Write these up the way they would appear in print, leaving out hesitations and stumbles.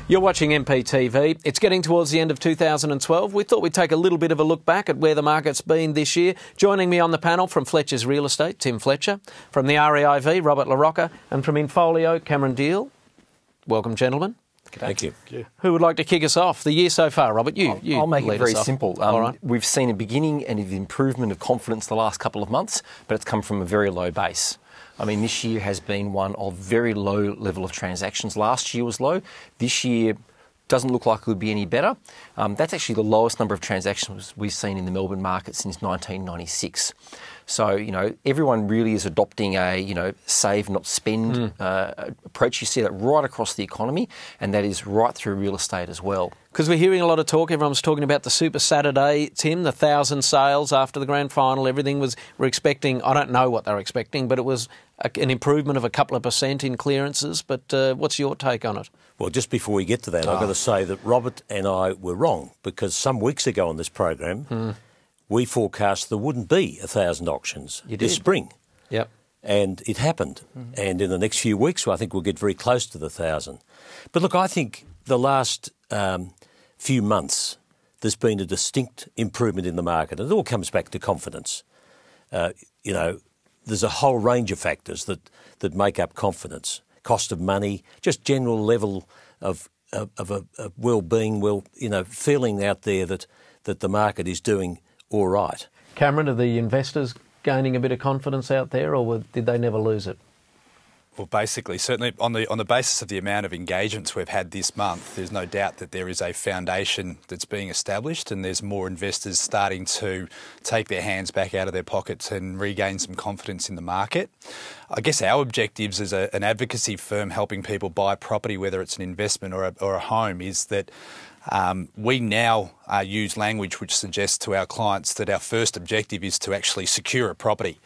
You're watching MPTV. It's getting towards the end of 2012. We thought we'd take a little bit of a look back at where the market's been this year. Joining me on the panel from Fletcher's Real Estate, Tim Fletcher. From the REIV, Robert LaRocca. And from Infolio, Cameron Deal. Welcome, gentlemen. Thank you. Who would like to kick us off? The year so far, Robert, I'll make it very simple. All right. We've seen a beginning and an improvement of confidence the last couple of months, but it's come from a very low base. I mean, this year has been one of very low level of transactions. Last year was low. This year doesn't look like it would be any better. That's actually the lowest number of transactions we've seen in the Melbourne market since 1996. So, everyone really is adopting a, save, not spend approach. You see that right across the economy, and that is right through real estate as well. Because we're hearing a lot of talk. Everyone's talking about the Super Saturday, Tim, the 1,000 sales after the grand final. We're expecting, I don't know what they're expecting, but it was an improvement of a couple of % in clearances. But what's your take on it? Well, just before we get to that, I've got to say that Robert and I were wrong, because some weeks ago on this program, we forecast there wouldn't be 1,000 auctions this spring. Yep. And it happened. And in the next few weeks, I think we'll get very close to the 1,000. But look, I think the last few months, there's been a distinct improvement in the market. And it all comes back to confidence. There's a whole range of factors that make up confidence. Cost of money, just general level of well-being, feeling out there that the market is doing all right. Cameron, are the investors gaining a bit of confidence out there, or did they never lose it? Well, basically, certainly on the basis of the amount of engagements we've had this month, there's no doubt that there is a foundation that's being established, and there's more investors starting to take their hands back out of their pockets and regain some confidence in the market. I guess our objectives as an advocacy firm helping people buy property, whether it's an investment or a home, is that we now use language which suggests to our clients that our first objective is to actually secure a property.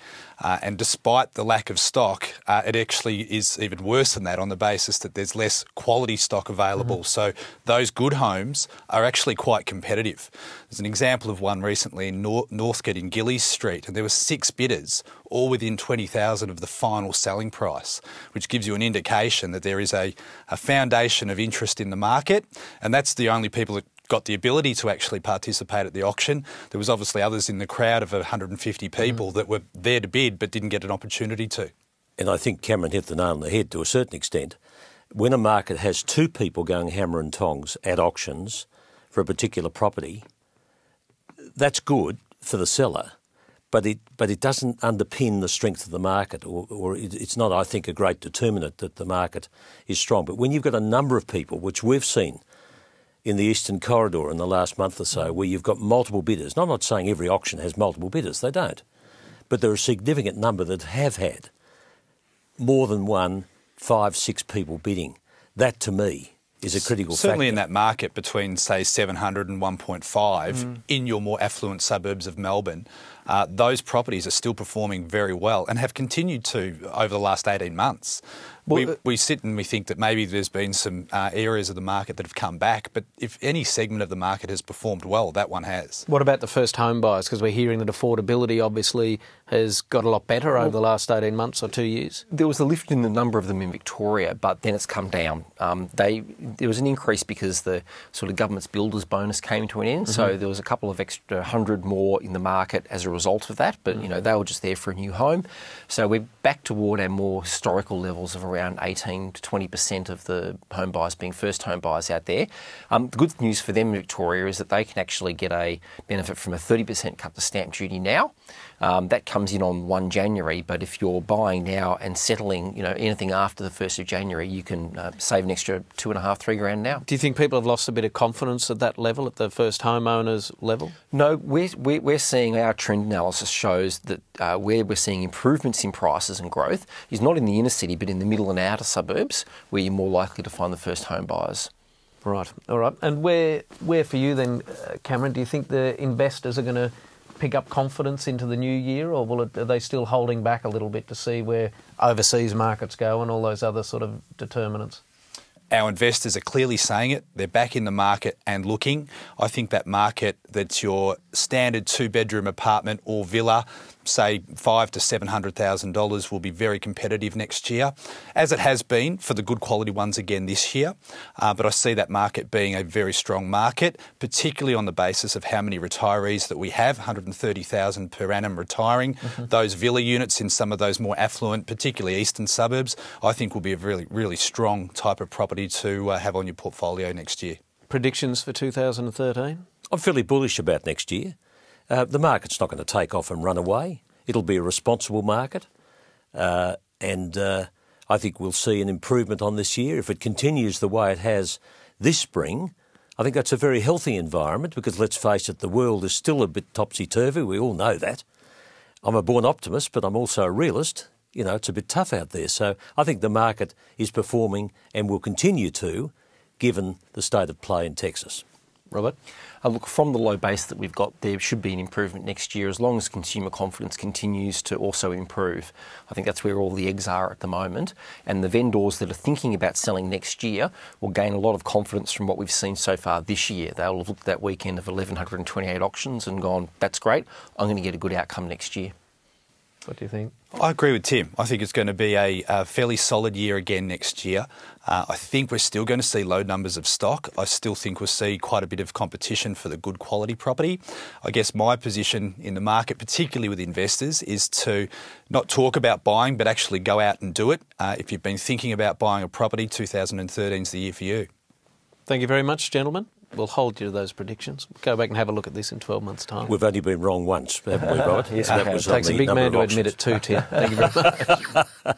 And despite the lack of stock, it actually is even worse than that on the basis that there's less quality stock available. So those good homes are actually quite competitive. There's an example of one recently in Northcote in Gillies Street, and there were 6 bidders, all within 20,000 of the final selling price, which gives you an indication that there is a foundation of interest in the market, and that's the only people that got the ability to actually participate at the auction. There was obviously others in the crowd of 150 people that were there to bid but didn't get an opportunity to. And I think Cameron hit the nail on the head to a certain extent. When a market has 2 people going hammer and tongs at auctions for a particular property, that's good for the seller, but it doesn't underpin the strength of the market, or it's not, I think, a great determinant that the market is strong. But when you've got a number of people, which we've seen in the Eastern Corridor in the last month or so, where you've got multiple bidders. And I'm not saying every auction has multiple bidders, they don't. But there are a significant number that have had more than 1, 5, 6 people bidding. That, to me, is a critical factor. Certainly in that market between, say, 700 and 1.5 in your more affluent suburbs of Melbourne, those properties are still performing very well and have continued to over the last 18 months. We sit and we think that maybe there's been some areas of the market that have come back, but if any segment of the market has performed well, that one has. What about the first home buyers? Because we're hearing that affordability obviously has got a lot better over the last 18 months or 2 years. There was a lift in the number of them in Victoria, but then it's come down. There was an increase because the sort of government's builders bonus came to an end, so there was a couple of extra 100 more in the market as a result of that, but they were just there for a new home. So we're back toward our more historical levels of around 18 to 20% of the home buyers being first home buyers out there. The good news for them in Victoria is that they can actually get a benefit from a 30% cut to stamp duty now. That comes in on 1 January, but if you're buying now and settling, anything after the 1st of January, you can save an extra $2,500, $3,000 now. Do you think people have lost a bit of confidence at that level, at the first homeowners level? No, we're seeing our trend analysis shows that where we're seeing improvements in prices and growth is not in the inner city, but in the middle and outer suburbs, where you're more likely to find the first home buyers. Right, all right. And where for you then, Cameron, do you think the investors are going to pick up confidence into the new year, or are they still holding back a little bit to see where overseas markets go and all those other sort of determinants? Our investors are clearly saying it. They're back in the market and looking. I think that market that's your standard 2-bedroom apartment or villa, say $500,000 to $700,000 will be very competitive next year, as it has been for the good quality ones again this year. But I see that market being a very strong market, particularly on the basis of how many retirees that we have, 130,000 per annum retiring. Those villa units in some of those more affluent, particularly eastern suburbs, I think will be a really, really strong type of property to have on your portfolio next year. Predictions for 2013? I'm fairly bullish about next year. The market's not going to take off and run away. It'll be a responsible market, and I think we'll see an improvement on this year. If it continues the way it has this spring, I think that's a very healthy environment because, let's face it, the world is still a bit topsy-turvy. We all know that. I'm a born optimist, but I'm also a realist. You know, it's a bit tough out there. So I think the market is performing and will continue to, given the state of play in Texas. Robert? Look, from the low base that we've got, there should be an improvement next year as long as consumer confidence continues to also improve. I think that's where all the eggs are at the moment. And the vendors that are thinking about selling next year will gain a lot of confidence from what we've seen so far this year. They'll have looked at that weekend of 1,128 auctions and gone, that's great, I'm going to get a good outcome next year. What do you think? I agree with Tim. I think it's going to be a fairly solid year again next year. I think we're still going to see low numbers of stock. I still think we'll see quite a bit of competition for the good quality property. I guess my position in the market, particularly with investors, is to not talk about buying, but actually go out and do it. If you've been thinking about buying a property, 2013 is the year for you. Thank you very much, gentlemen. We'll hold you to those predictions. Go back and have a look at this in 12 months' time. We've only been wrong once, haven't we, Robert? Yes, it takes a big man to admit it too, Tim. Thank you very much.